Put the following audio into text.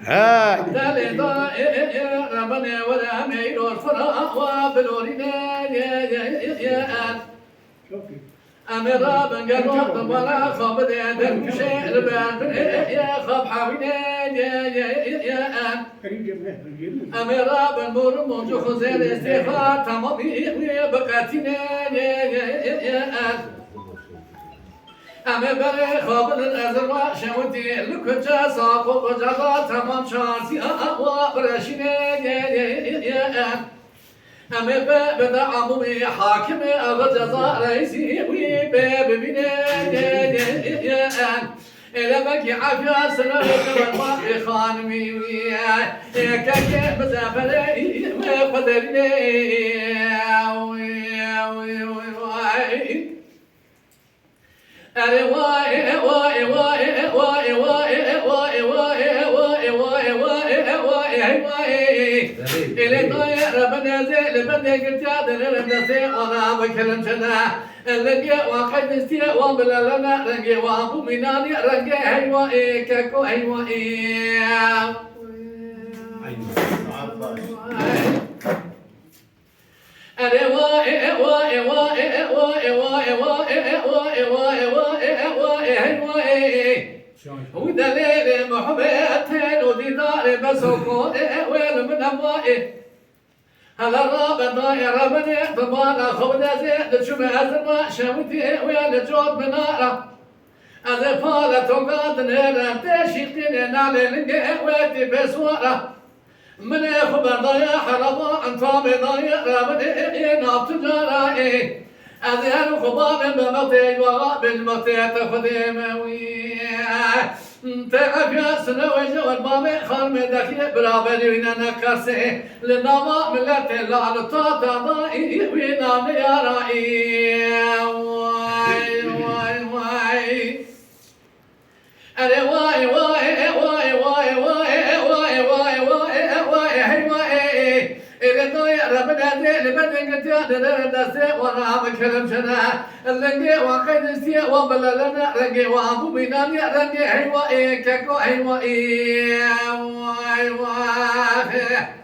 هاي أميرا بن قلوب ولا خاب ديدن شعر بن يا خاب حاوينا يا أميرا بن مرمو جو خزير استخار تمامي بقاتنا يا أمي بري خاب الأزرق شوتي لكجا صاحب وجرا تمام شانسي وبرشنا يا أمي بدا عمومي حاكمي أغجزا رئيسي ويباب بنا إلى بكي عافية سنة والماء خانمي كاكي مسافري وقدرني أري واي واي واي واي واي واي واي واي واي واي إلى طاير بنزل بنزل جاد لنسي وأنا بكلم شنا رنجة واحد نسي وبلا لنا رنجة وابو مناني رنجة هيوا كاكو هيوا أري واي واي واي واي واي واي واي واي ودليل محبتين وديدار بسكون وين من أموائي هلا راب ضاير بني ضمان خبز زيد شو ما شوتي وين جود منارة هذا فالة وقاد نيرة تشيتين نالي لنجي ويتي بسوارة من خبر ضايا حربا عن طامي ضايا بني ناب تجارة هذا الخباب بمطي وغاب المطي تخدي مويه تعرف يا سنوي جوال بابي خالمي داخل برابري وين انا كاسي لنما ملتي لا لطاطا ضاي وينام يا رأي واي واي واي أري واي واي واي واي واي واي واي واي واي واي إذا ضايع ربنا زين بدك تجاهد الناس وأنا بكلم شنا اللقي وقيد السيا وبلا لنا رقي وأبو بينام يا رقي هيوا كاكو هيوا واي واي